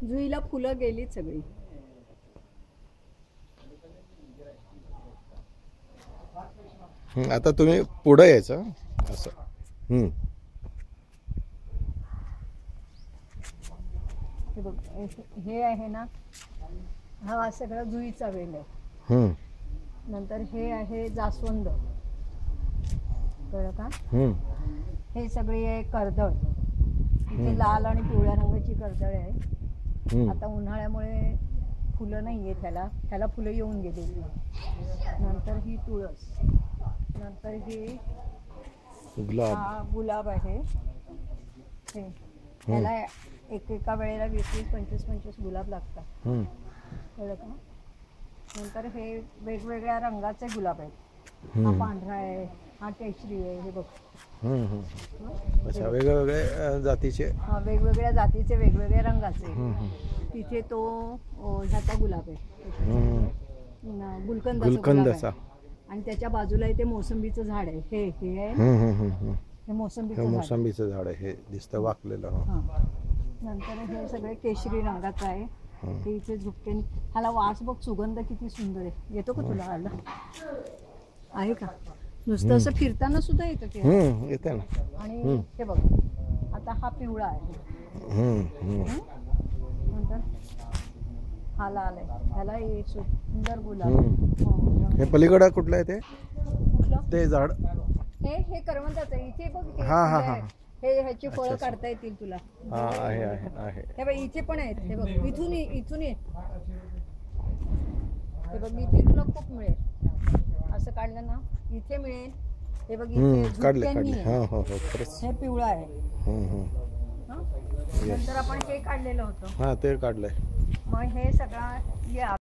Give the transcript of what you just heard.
जुईला फुलं गेली सगळी. आता तुम्ही पुढे यायचं असं. हे बघ, हे आहे ना, हा सगळा जुईचा वेल आहे. नंतर हे आहे जास्वंद, कळलं का? हे सगळी आहे कर्दळ. इथे लाल आणि पिवळ्या रंगाची कर्दळ आहे. आता उन्हाळ्यामुळे फुलं नाही आहे त्याला फुलं येऊन गेलेली. नंतर ही तुळस, नंतर ही गुलाब आहे. हे त्याला एका वेळेला 20-25 गुलाब लागतात, कळलं का? नंतर हे वेगवेगळ्या रंगाचे गुलाब आहेत. हा पांढरा आहे, हा केशरी आहे. हे बघ, अच्छा, वेगवेगळ्या जातीचे, हा वेगवेगळ्या जातीचे, वेगवेगळ्या रंगाचे. तिथे तो ह्याचा गुलाब आहे, गुलकंदाचा. आणि त्याच्या बाजूला इथे मोसंबीचं झाड आहे. हे आहे हे मोसंबीचं झाड आहे. हे दिसतं वाकलेलं. नंतर हे सगळे केशरी रंगाचं आहे. ते इथे झुपके. ह्याला वास बघ, सुगंध किती सुंदर आहे. येतो का तुला? आला आहे का? नुसतं असं फिरताना सुद्धा येतं ते. येते ना. आणि हे बघ, आता हा पिवळा आहे. नंतर हा लाल आहे. ह्याला सुंदर गुलाब. हे पलीकडे कुठलं आहे ते? कुठलं ते झाड? हे करवंदाचं आहे. इथे बघ, हे ह्याची फळं काढता येतील तुला. आहे. हे बघ, इथे पण आहेत. हे बघ, इथून ये. हे बघ, इथे तुला खूप मिळेल. असं काढलं ना, इथे मिळेल. हे बघ, इथे काढले. हे पिवळं आहे. नंतर आपण हे काढलेलं होतं. ते काढलंय. मग हे सगळं